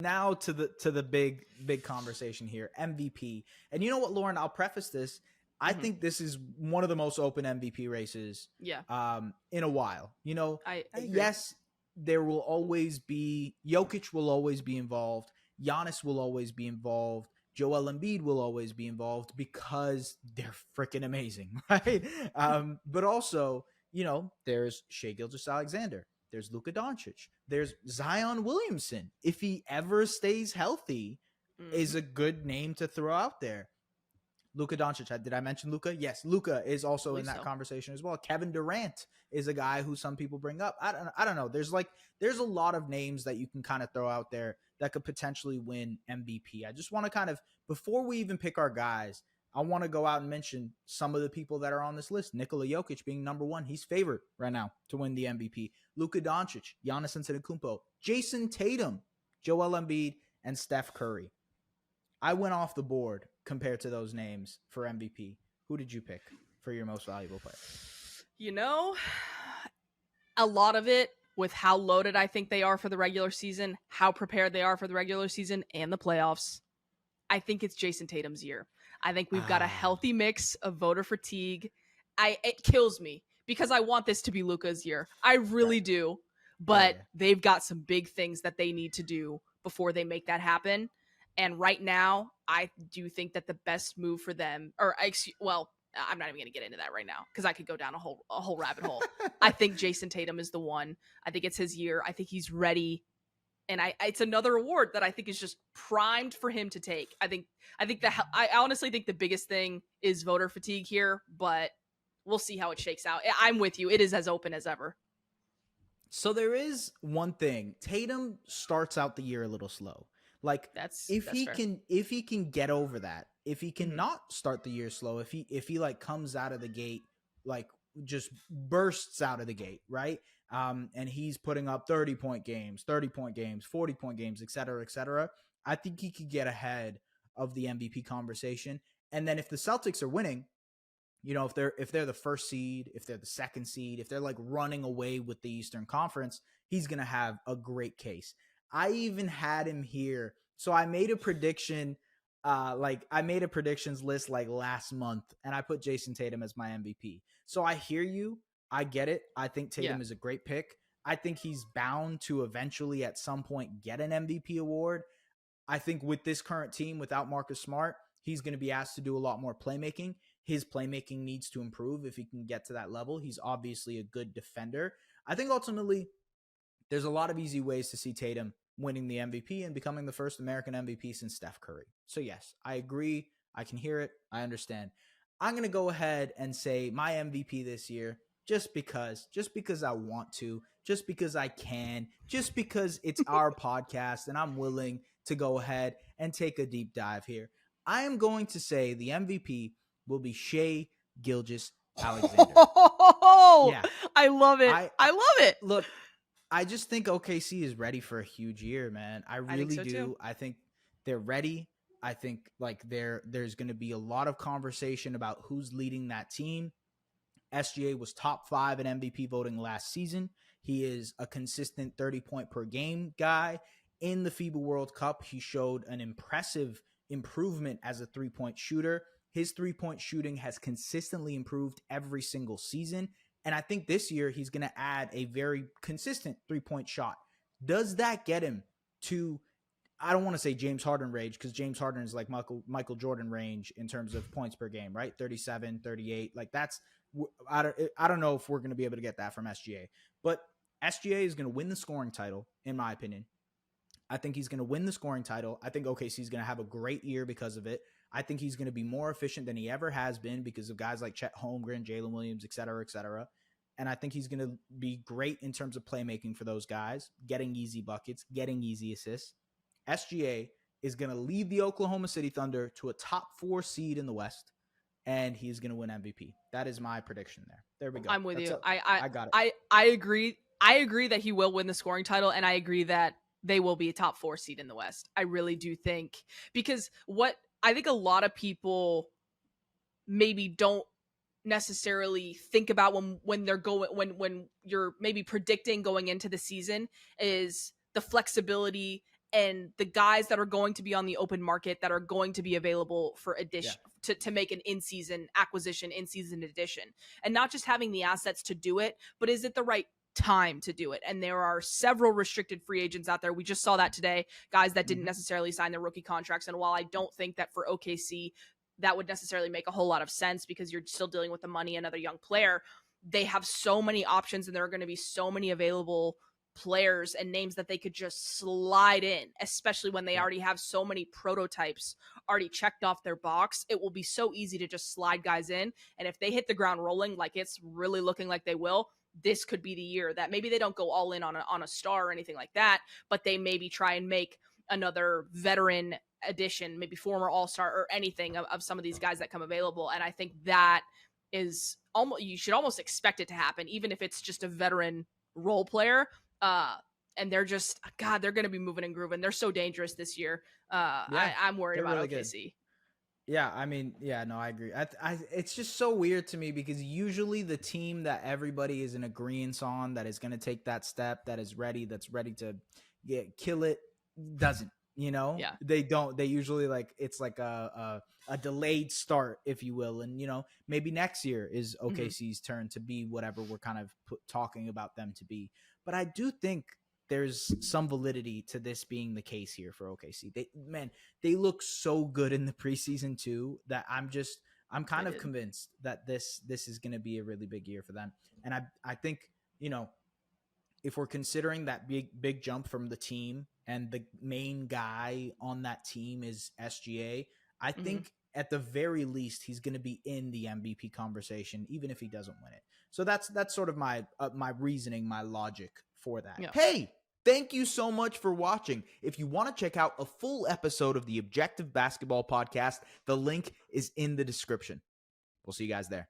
Now to the big conversation here, MVP. And you know what, Lauren? I'll preface this. I think this is one of the most open MVP races in a while. You know, I agree. Yes, there will always be Jokic will always be involved. Giannis will always be involved. Joel Embiid will always be involved because they're freaking amazing, right? But also, you know, there's Shai Gilgeous-Alexander. There's Luka Doncic. There's Zion Williamson. If he ever stays healthy, is a good name to throw out there. Luka Doncic. Did I mention Luka? Yes, Luka is also in that conversation as well. Kevin Durant is a guy who some people bring up. I don't know. There's a lot of names that you can kind of throw out there that could potentially win MVP. I just want to kind of, before we even pick our guys, I want to go out and mention some of the people that are on this list. Nikola Jokic being number one. He's favored right now to win the MVP. Luka Doncic, Giannis Antetokounmpo, Jason Tatum, Joel Embiid, and Steph Curry. I went off the board compared to those names for MVP. Who did you pick for your most valuable player? You know, a lot of it with how loaded I think they are for the regular season, how prepared they are for the regular season and the playoffs. I think it's Jason Tatum's year. I think we've got a healthy mix of voter fatigue. It kills me because I want this to be Luka's year. I really do. But they've got some big things that they need to do before they make that happen. And right now, I do think that the best move for them, I'm not even going to get into that right now because I could go down a whole rabbit hole. I think Jason Tatum is the one. I think it's his year. I think he's ready. And it's another award that I think is just primed for him to take. I honestly think the biggest thing is voter fatigue here, but we'll see how it shakes out. I'm with you. It is as open as ever. So there is one thing. Tatum starts out the year a little slow. Like if he can get over that, if he can not start the year slow, if he like comes out of the gate, like just bursts out of the gate, right? And he's putting up 30-point games, 40-point games, et cetera, I think he could get ahead of the MVP conversation. And then if the Celtics are winning, you know, if they're the first seed, if they're the second seed, if they're like running away with the Eastern Conference, he's going to have a great case. I even had him here. So I made a prediction, I made a predictions list like last month, and I put Jason Tatum as my MVP. So I hear you. I get it. I think Tatum is a great pick. I think he's bound to eventually at some point get an MVP award. I think with this current team, without Marcus Smart, he's going to be asked to do a lot more playmaking. His playmaking needs to improve if he can get to that level. He's obviously a good defender. I think ultimately there's a lot of easy ways to see Tatum winning the MVP and becoming the first American MVP since Steph Curry. So yes, I agree. I can hear it. I understand. I'm going to go ahead and say my MVP this year, just because I want to, just because I can, just because it's our podcast and I'm willing to go ahead and take a deep dive here. I am going to say the MVP will be Shai Gilgeous-Alexander. Yeah. I love it. I love it. Look, I just think OKC is ready for a huge year, man. I really do. Too. I think they're ready. I think like there's going to be a lot of conversation about who's leading that team. SGA was top 5 in MVP voting last season. He is a consistent 30-point per game guy. In the FIBA World Cup, he showed an impressive improvement as a 3-point shooter. His 3-point shooting has consistently improved every single season. And I think this year he's going to add a very consistent 3-point shot. Does that get him to, I don't want to say James Harden range, because James Harden is like Michael Jordan range in terms of points per game, right? 37, 38. Like that's, I don't know if we're going to be able to get that from SGA. But SGA is going to win the scoring title, in my opinion. I think he's going to win the scoring title. I think OKC is going to have a great year because of it. I think he's going to be more efficient than he ever has been because of guys like Chet Holmgren, Jalen Williams, et cetera, et cetera. And I think he's going to be great in terms of playmaking for those guys, getting easy buckets, getting easy assists. SGA is going to lead the Oklahoma City Thunder to a top 4 seed in the West, and he's going to win MVP. That is my prediction there. There we go. I'm with you. I got it. I agree. I agree that he will win the scoring title, and I agree that they will be a top 4 seed in the West. I really do think, because what I think a lot of people maybe don't necessarily think about when they're going, when you're maybe predicting going into the season, is the flexibility and the guys that are going to be on the open market that are going to be available for addition to make an in-season acquisition, in-season addition, and not just having the assets to do it, but is it the right time to do it? And there are several restricted free agents out there. We just saw that today, guys that didn't necessarily sign their rookie contracts. And while I don't think that for OKC that would necessarily make a whole lot of sense because you're still dealing with the money, another young player, they have so many options and there are going to be so many available players and names that they could just slide in, especially when they already have so many prototypes already checked off their box. It will be so easy to just slide guys in. And if they hit the ground rolling, like it's really looking like they will, this could be the year that maybe they don't go all in on a star or anything like that, but they maybe try and make another veteran addition, maybe former all-star or anything of some of these guys that come available. And I think that is almost, you should almost expect it to happen, even if it's just a veteran role player. And they're just, God, they're going to be moving and grooving. They're so dangerous this year. I'm worried about really OKC. Good. Yeah, I mean, yeah, no, I agree. It's just so weird to me because usually the team that everybody is in agreement on, that is going to take that step, that's ready to kill it, doesn't. You know, they don't. They usually it's like a delayed start, if you will. And, you know, maybe next year is OKC's turn to be whatever we're kind of talking about them to be. But I do think there's some validity to this being the case here for OKC. They look so good in the preseason too that I'm kind of convinced that this is going to be a really big year for them. And I think, you know, if we're considering that big jump from the team and the main guy on that team is SGA, I think at the very least he's going to be in the MVP conversation, even if he doesn't win it. So that's sort of my reasoning, my logic for that. Yeah. Hey, thank you so much for watching. If you want to check out a full episode of the Objective Basketball Podcast, the link is in the description. We'll see you guys there.